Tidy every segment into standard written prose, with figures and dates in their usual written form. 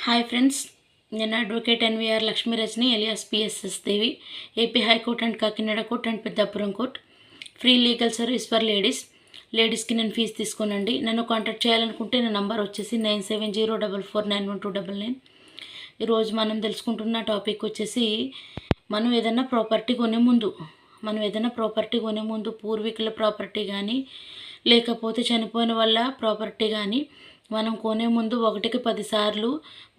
Hi friends, నేను advocate NVR Lakshmi Rajani alias PSS Devi, AP high court and Kakinada court and Peddapuram court. Free legal service for లేడీస్కి నేను fee తీసుకోనండి. నన్ను contact చేయాలనుకుంటే నా నంబర్ వచ్చేసి 9704491299. ఈరోజు మనం తెలుసుకుంటున్న టాపిక్ వచ్చేసి మనం ఏదైనా ప్రాపర్టీ కొనే ముందు పూర్వీకుల ప్రాపర్టీ కానీ లేకపోతే చనిపోయిన వాళ్ళ ప్రాపర్టీ కానీ మనం కొనే ముందు 1కి 10 సార్లు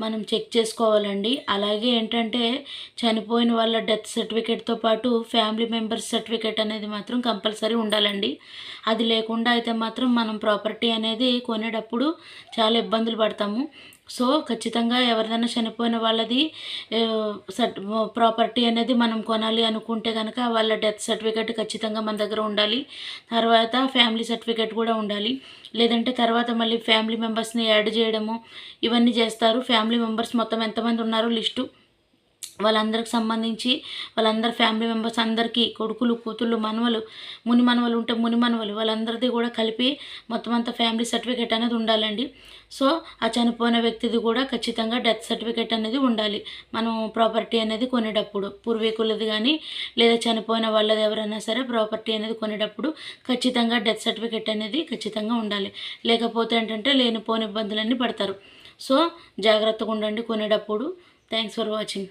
మనం చెక్ చేసుకోవాలండి. అలాగే ఏంటంటే చనిపోయిన వాళ్ళ డెత్ సర్టిఫికేట్తో పాటు ఫ్యామిలీ మెంబర్స్ సర్టిఫికేట్ అనేది మాత్రం కంపల్సరీ ఉండాలండి. అది లేకుండా అయితే మాత్రం మనం ప్రాపర్టీ అనేది కొనేటప్పుడు చాలా ఇబ్బందులు పడతాము. సో ఖచ్చితంగా ఎవరిదైనా చనిపోయిన వాళ్ళది ప్రాపర్టీ అనేది మనం కొనాలి అనుకుంటే కనుక వాళ్ళ డెత్ సర్టిఫికేట్ ఖచ్చితంగా మన దగ్గర ఉండాలి. తర్వాత ఫ్యామిలీ సర్టిఫికేట్ కూడా ఉండాలి. లేదంటే తర్వాత మళ్ళీ ఫ్యామిలీ మెంబర్స్ని యాడ్ చేయడము ఇవన్నీ చేస్తారు. ఫ్యామిలీ మెంబర్స్ మొత్తం ఎంతమంది ఉన్నారో లిస్టు, వాళ్ళందరికి సంబంధించి వాళ్ళందరి ఫ్యామిలీ మెంబర్స్ అందరికీ కొడుకులు, కూతుళ్ళు, మనవలు, ముని మనవలు ఉంటే ముని మనవలు వాళ్ళందరిది కూడా కలిపి మొత్తం అంతా ఫ్యామిలీ సర్టిఫికేట్ అనేది ఉండాలండి. సో ఆ చనిపోయిన వ్యక్తిది కూడా ఖచ్చితంగా డెత్ సర్టిఫికేట్ అనేది ఉండాలి. మనం ప్రాపర్టీ అనేది కొనేటప్పుడు పూర్వీకులది కానీ లేదా చనిపోయిన వాళ్ళది ఎవరైనా సరే ప్రాపర్టీ అనేది కొనేటప్పుడు ఖచ్చితంగా డెత్ సర్టిఫికేట్ అనేది ఖచ్చితంగా ఉండాలి. లేకపోతే ఏంటంటే లేనిపోని ఇబ్బందులన్నీ పడతారు. సో జాగ్రత్తగా ఉండండి కొనేటప్పుడు. Thanks for watching.